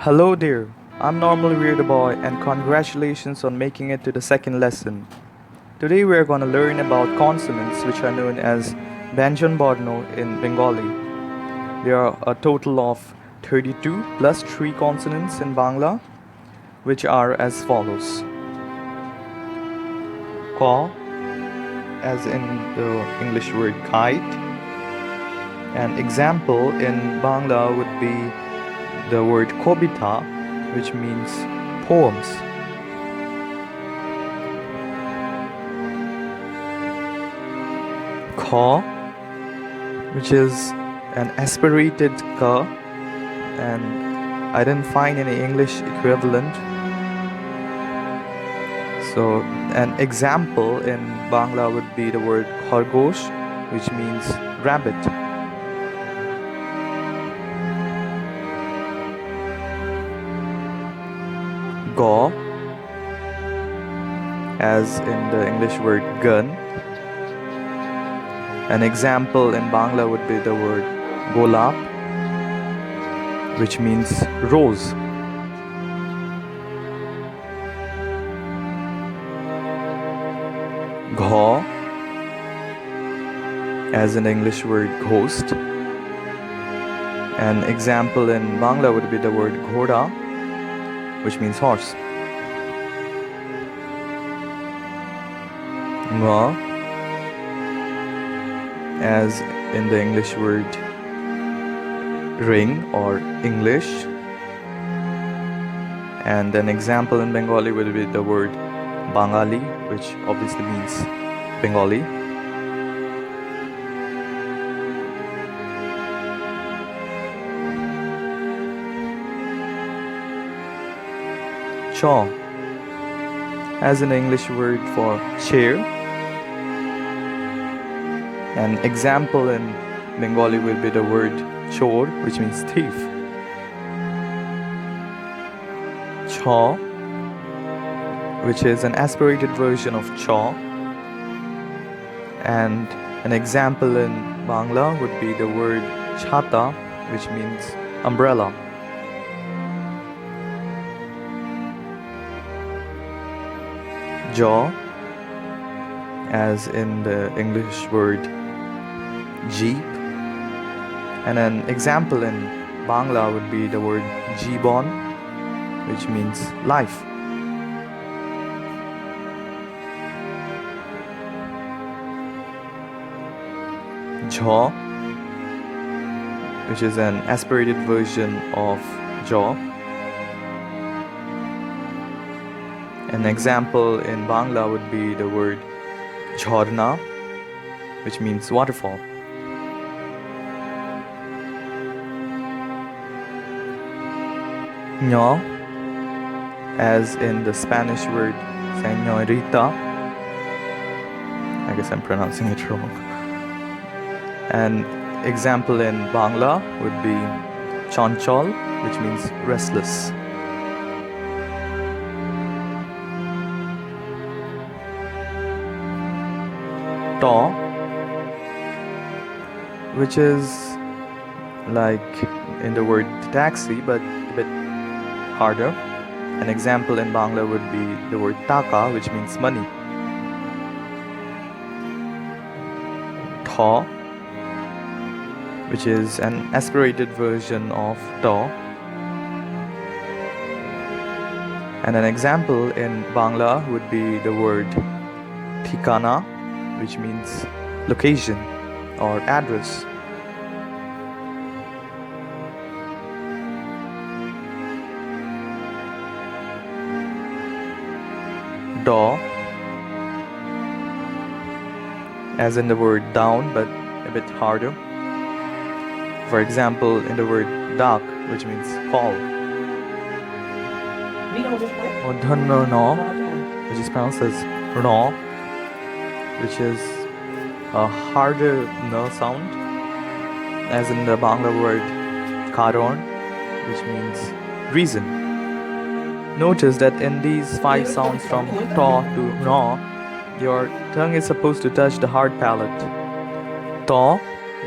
Hello there, I'm Normal Weird Boy and congratulations on making it to the second lesson. Today we are going to learn about consonants which are known as Banjan Borno in Bengali. There are a total of 32 plus 3 consonants in Bangla which are as follows. Ka, as in the English word kite. An example in Bangla would be the word kobita, which means poems. Ka, which is an aspirated ka, and I didn't find any English equivalent. So an example in Bangla would be the word khargosh, which means rabbit. Gaw, as in the English word gun. An example in Bangla would be the word golap, which means rose. Ghaw, as in English word ghost. An example in Bangla would be the word ghoda, which means horse. Nga, as in the English word ring or English. And an example in Bengali would be the word Bangali, which obviously means Bengali. Chaw, as an English word for chair. An example in Bengali will be the word chor, which means thief. Chaw, which is an aspirated version of chaw. And an example in Bangla would be the word chhata, which means umbrella. Jaw, as in the English word jeep. And an example in Bangla would be the word jibon, which means life. Jaw, which is an aspirated version of jaw. An example in Bangla would be the word jharna, which means waterfall. Ña, as in the Spanish word señorita. I guess I'm pronouncing it wrong. An example in Bangla would be chanchal, which means restless. Ta, which is like in the word taxi but a bit harder. An example in Bangla would be the word taka, which means money. Tha, which is an aspirated version of ta. And an example in Bangla would be the word thikana, which means location or address. Da, as in the word down but a bit harder. For example, in the word dak, which means call. Odhanno no, which is pronounced as no, which is a harder no sound, as in the Bangla word karon, which means reason. Notice that in these 5 sounds from ta to na, your tongue is supposed to touch the hard palate. Ta,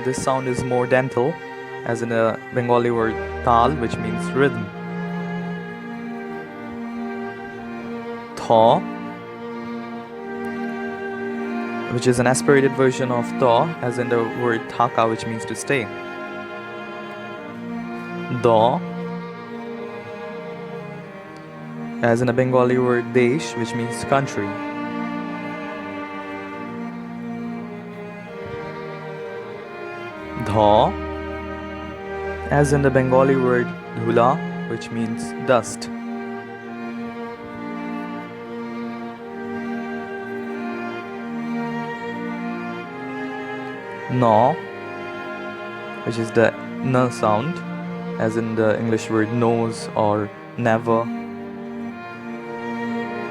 this sound is more dental, as in the Bengali word tal, which means rhythm. Tho, which is an aspirated version of tho, as in the word thaka, which means to stay. Do, as in a Bengali word desh, which means country. Dho, as in the Bengali word dhula, which means dust. No, which is the n sound, as in the English word nose or never.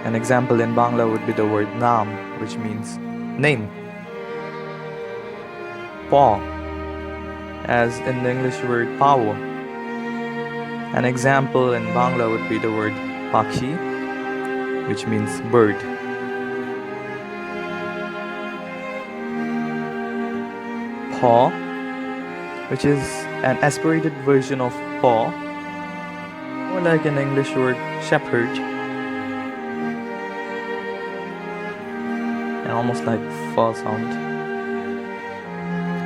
An example in Bangla would be the word naam, which means name. Pa, as in the English word power. An example in Bangla would be the word pakhi, which means bird. Paw, which is an aspirated version of paw, or like an English word shepherd, and almost like fa sound,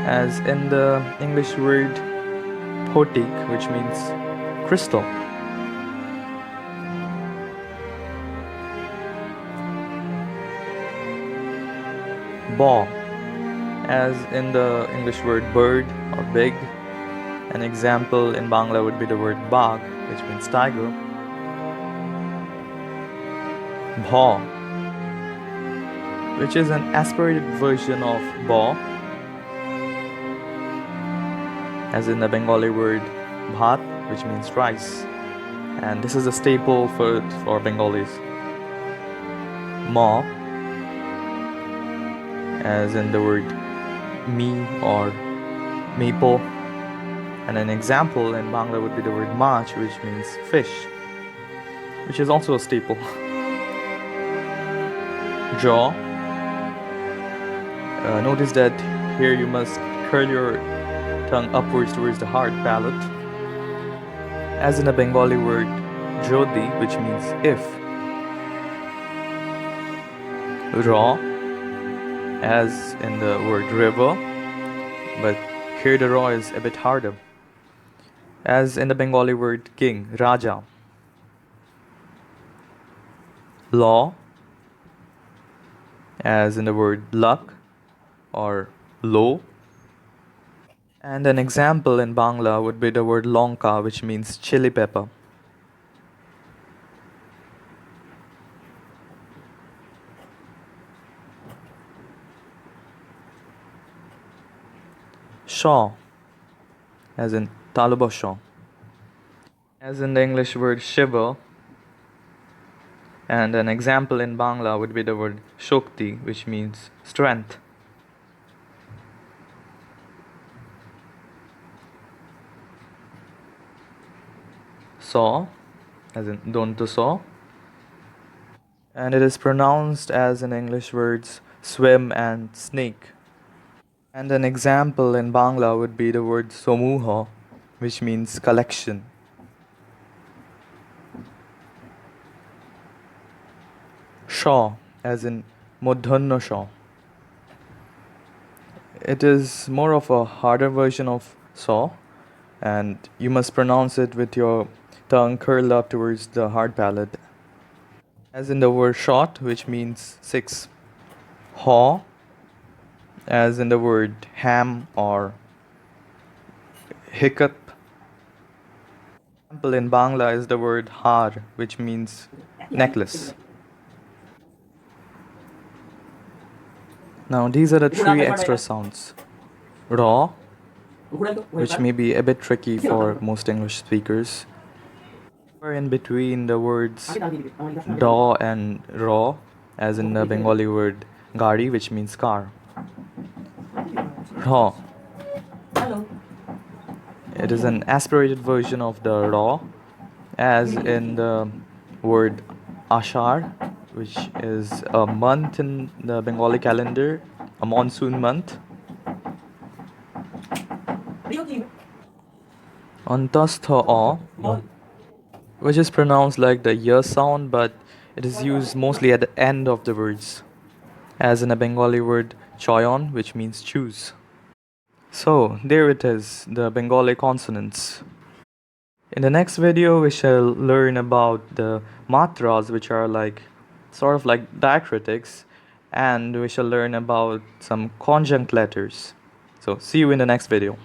as in the English word potik, which means crystal. Baw, as in the English word bird or big. An example in Bangla would be the word bagh, which means tiger. Bhaw, which is an aspirated version of baw, as in the Bengali word bhat, which means rice. And this is a staple food for Bengalis. Ma, as in the word me or maple. And an example in Bangla would be the word mach, which means fish, which is also a staple. Jaw. Notice that here you must curl your tongue upwards towards the hard palate, as in a Bengali word jodi, which means if. Raw, as in the word river, but here the raw is a bit harder, as in the Bengali word king, raja. Law, as in the word luck or low. And an example in Bangla would be the word lonka, which means chili pepper. Shaw, as in talubashaw, as in the English word shiver. And an example in Bangla would be the word shokti, which means strength. Saw, as in don't to saw, and it is pronounced as in English words swim and snake. And an example in Bangla would be the word somuha, which means collection. Shaw, as in Mudhanna Shaw. It is more of a harder version of saw, and you must pronounce it with your tongue curled up towards the hard palate, as in the word shot, which means 6. Haw, as in the word ham or hiccup. Example in Bangla is the word har, which means necklace. Now these are the 3 extra sounds. Raw, which may be a bit tricky for most English speakers. We're in between the words daw and raw, as in the Bengali word gari, which means car. Raw. It is an aspirated version of the raw, as in the word ashar, which is a month in the Bengali calendar, a monsoon month. Antastha, which is pronounced like the y sound, but It is used mostly at the end of the words, as in a Bengali word choyon, which means choose. So, there it is, the Bengali consonants. In the next video, we shall learn about the matras, which are like sort of like diacritics, and we shall learn about some conjunct letters. So, see you in the next video.